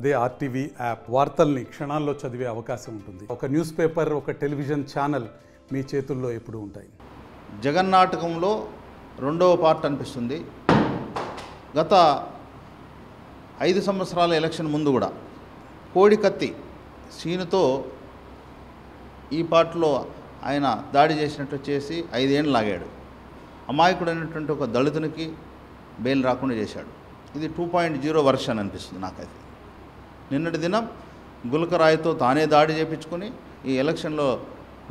అదే RTV app వార్తల్ని క్షణాల్లో చదివే అవకాశం ఉంటుంది. ఒక న్యూస్ పేపర్, ఒక టెలివిజన్ ఛానల్ మీ చేతుల్లో ఎప్పుడూ ఉంటాయి. జగన్నాటకంలో రెండవ పార్ట్ అనిపిస్తుంది. గత 5 సంవత్సరాల ఎలక్షన్ ముందు కూడా కోడికత్తి సీనుతో ఈ పార్ట్లో ఆయన దాడి చేసినట్టు చేసి 5 ఏళ్ళు లాగాడు. అమాయకుడైనటువంటి ఒక దళితునికి బెయిల్ రాకుండా చేశాడు. ఇది 2.0 వర్షన్ అనిపిస్తుంది నాకైతే. నిన్నటి దినం గులకరాయితో తానే దాడి చేయించుకొని ఈ ఎలక్షన్లో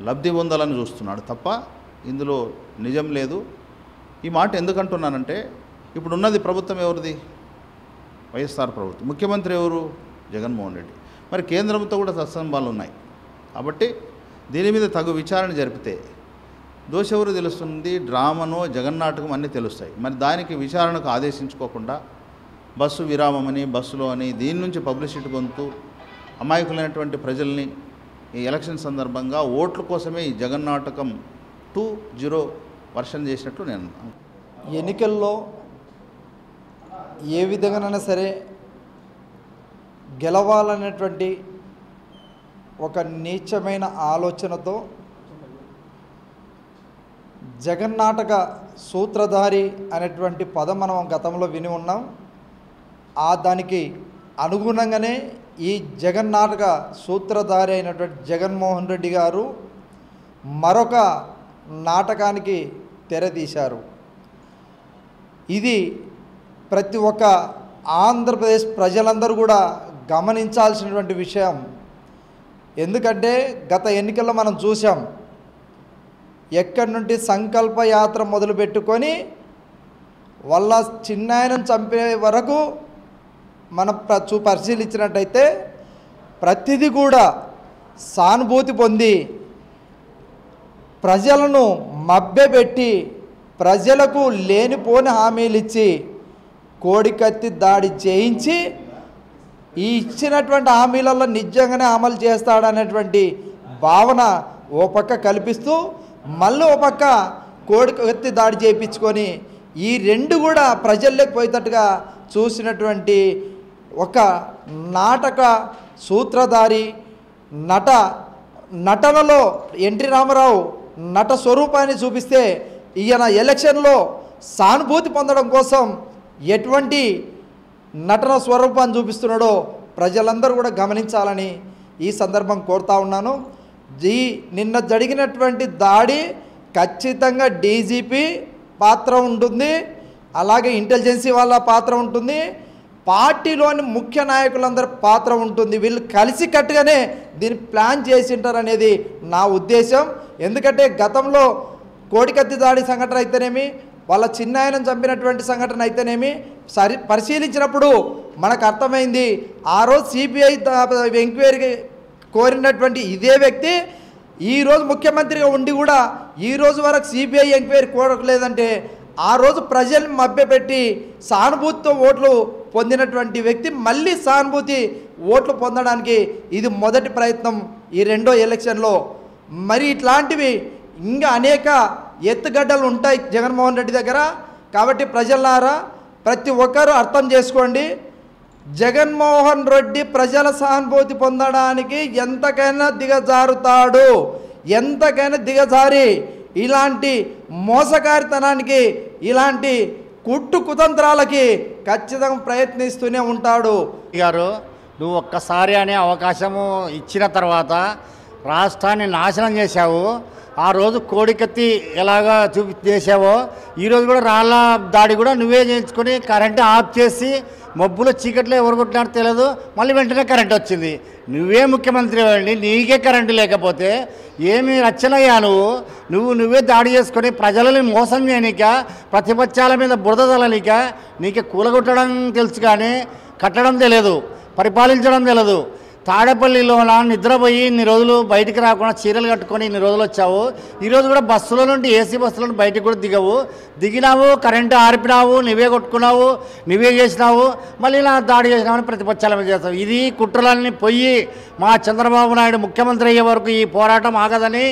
లబ్ధి పొందాలని చూస్తున్నాడు తప్ప ఇందులో నిజం లేదు. ఈ మాట ఎందుకంటున్నానంటే ఇప్పుడున్నది ప్రభుత్వం ఎవరిది? వైఎస్ఆర్ ప్రభుత్వం. ముఖ్యమంత్రి ఎవరు? జగన్మోహన్ రెడ్డి. మరి కేంద్రంతో కూడా సత్సంబాలు ఉన్నాయి. కాబట్టి దీని మీద తగు విచారణ జరిపితే దోషెవరు తెలుస్తుంది, డ్రామానో జగన్నాటకం అన్నీ తెలుస్తాయి. మరి దానికి విచారణకు ఆదేశించుకోకుండా బస్సు విరామమని, బస్సులో అని దీని నుంచి పబ్లిసిటీ పొందుతూ అమాయకులైనటువంటి ప్రజల్ని ఈ ఎలక్షన్ సందర్భంగా ఓట్ల కోసమే ఈ జగన్నాటకం 2.0 వర్షన్ చేసినట్లు నేను ఎన్నికల్లో ఏ విధంగానైనా సరే గెలవాలనేటువంటి ఒక నీచమైన ఆలోచనతో జగన్నాటక సూత్రధారి అనేటువంటి పదం మనం గతంలో విని ఉన్నాం. దానికి అనుగుణంగానే ఈ జగన్నాటక సూత్రధారి అయినటువంటి జగన్మోహన్ రెడ్డి గారు మరొక నాటకానికి తెరతీశారు. ఇది ప్రతి ఒక్క ఆంధ్రప్రదేశ్ ప్రజలందరూ కూడా గమనించాల్సినటువంటి విషయం. ఎందుకంటే గత ఎన్నికల్లో మనం చూసాం, ఎక్కడి నుండి సంకల్ప యాత్ర మొదలుపెట్టుకొని వాళ్ళ చిన్నాయనను చంపే వరకు మనం పరిశీలించినట్టయితే ప్రతిదీ కూడా సానుభూతి పొంది ప్రజలను మభ్యపెట్టి ప్రజలకు లేనిపోని హామీలు ఇచ్చి కోడికత్తి దాడి చేయించి ఈ ఇచ్చినటువంటి హామీలలో నిజంగానే అమలు చేస్తాడనేటువంటి భావన ఓ పక్క కల్పిస్తూ మళ్ళీ ఓ పక్క కోడికత్తి దాడి చేయించుకొని ఈ రెండు కూడా ప్రజల్లోకి పోయేటట్టుగా చూసినటువంటి ఒక నాటక సూత్రధారి నటనలో ఎన్టీ రామారావు నట స్వరూపాన్ని చూపిస్తే ఈయన ఎలక్షన్లో సానుభూతి పొందడం కోసం ఎటువంటి నటన స్వరూపాన్ని చూపిస్తున్నాడో ప్రజలందరూ కూడా గమనించాలని ఈ సందర్భం కోరుతా ఉన్నాను. నిన్న జరిగినటువంటి దాడి ఖచ్చితంగా డీజీపీ పాత్ర ఉంటుంది, అలాగే ఇంటెలిజెన్సీ వాళ్ళ పాత్ర ఉంటుంది, పార్టీలోని ముఖ్య నాయకులందరి పాత్ర ఉంటుంది. వీళ్ళు కలిసికట్టుగానే దీన్ని ప్లాన్ చేసింటారనేది నా ఉద్దేశం. ఎందుకంటే గతంలో కోడికత్తి దాడి సంఘటన అయితేనేమి, వాళ్ళ చిన్నాయనను చంపినటువంటి సంఘటన అయితేనేమి పరిశీలించినప్పుడు మనకు అర్థమైంది. ఆ రోజు సిబిఐ ఎంక్వైరీ కోరినటువంటి ఇదే వ్యక్తి ఈరోజు ముఖ్యమంత్రిగా ఉండి కూడా ఈరోజు వరకు సిబిఐ ఎంక్వైరీ కోరలేదంటే ఆ రోజు ప్రజల్ని మభ్యపెట్టి సానుభూతితో ఓట్లు పొందినటువంటి వ్యక్తి మళ్ళీ సానుభూతి ఓట్లు పొందడానికి ఇది మొదటి ప్రయత్నం ఈ రెండో ఎలక్షన్లో. మరి ఇట్లాంటివి ఇంకా అనేక ఎత్తుగడ్డలు ఉంటాయి జగన్మోహన్ రెడ్డి దగ్గర. కాబట్టి ప్రజలారా ప్రతి ఒక్కరూ అర్థం చేసుకోండి, జగన్మోహన్ రెడ్డి ప్రజల సానుభూతి పొందడానికి ఎంతకైనా దిగజారుతాడు. ఎంతకైనా దిగజారి ఇలాంటి మోసకారితనానికి, ఇలాంటి కుట్రకుతంత్రాలకి ఖచ్చితంగా ప్రయత్నిస్తూనే ఉంటాడు. గారు, నువ్వు ఒక్కసారి అనే అవకాశము ఇచ్చిన తర్వాత రాష్ట్రాన్ని నాశనం చేశావు. ఆ రోజు కోడికత్తి ఎలాగా చేసావో ఈరోజు కూడా రాళ్ళ దాడి కూడా నువ్వే చేయించుకొని కరెంటు ఆఫ్ చేసి మబ్బులో చీకట్లో ఎవరు కొట్టినారో తెలియదు, మళ్ళీ వెంటనే కరెంట్ వచ్చింది. నువ్వే ముఖ్యమంత్రి అండి, నీకే కరెంటు లేకపోతే ఏమి రచనయ్యా? నువ్వే దాడి చేసుకొని ప్రజలని మోసం చేయనిక, ప్రతిపక్షాల మీద బురద తలనిక, నీకే కూలగొట్టడం తెలుసు కానీ కట్టడం తెలియదు, పరిపాలించడం తెలియదు. తాడేపల్లిలోన నిద్రపోయి ఇన్ని రోజులు బయటికి రాకుండా చీరలు కట్టుకొని ఇన్ని రోజులు వచ్చావు. ఈరోజు కూడా బస్సులో నుండి ఏసీ బస్సులో నుండి బయటికి కూడా దిగినావు, కరెంటు ఆర్పినావు, నువ్వే కొట్టుకున్నావు, నువ్వే చేసినావు, మళ్ళీ ఇలా దాడి చేసినావని ప్రతిపక్షాల మీద చేస్తావు. ఇది కుట్రలన్నీ పోయి మా చంద్రబాబు నాయుడు ముఖ్యమంత్రి అయ్యే వరకు ఈ పోరాటం ఆగదని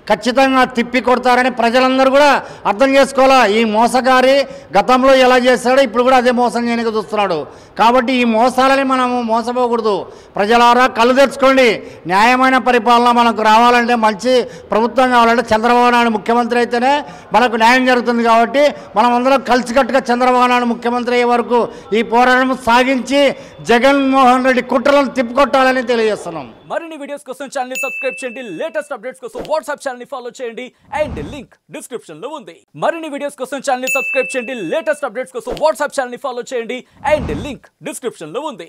ఖచ్చితంగా తిప్పి కొడతారని ప్రజలందరూ కూడా అర్థం చేసుకోవాలా. ఈ మోసగారి గతంలో ఎలా చేస్తాడో ఇప్పుడు కూడా అదే మోసం చేయడానికి చూస్తున్నాడు. కాబట్టి ఈ మోసాలని మనము మోసపోకూడదు. ప్రజలారా కళ్ళు తెచ్చుకోండి. న్యాయమైన పరిపాలన మనకు రావాలంటే, మంచి ప్రభుత్వం కావాలంటే చంద్రబాబు నాయుడు ముఖ్యమంత్రి అయితేనే మనకు న్యాయం జరుగుతుంది. కాబట్టి మనం అందరం కలిసికట్టుగా చంద్రబాబు నాయుడు ముఖ్యమంత్రి అయ్యే వరకు ఈ పోరాటం సాగించి జగన్మోహన్ రెడ్డి కుట్రలను తిప్పుకొట్టాలని తెలియజేస్తున్నాం. మరిన్ని వీడియోస్ కోసం ఛానల్ సబ్స్క్రైబ్ చేయండి. లేటెస్ట్ అప్డేట్స్ కోసం వాట్సాప్ ఛానల్ ఫాలో చేయండి అండ్ లింక్ డిస్క్రిప్షన్ లో ఉంది. మరిన్ని వీడియోస్ కోసం ఛానల్ సబ్స్క్రైబ్ చేయండి. లేటెస్ట్ అప్డేట్స్ కోసం వాట్సాప్ ఛానల్ ఫాలో చేయండి అండ్ లింక్ డిస్క్రిప్షన్ లో ఉంది.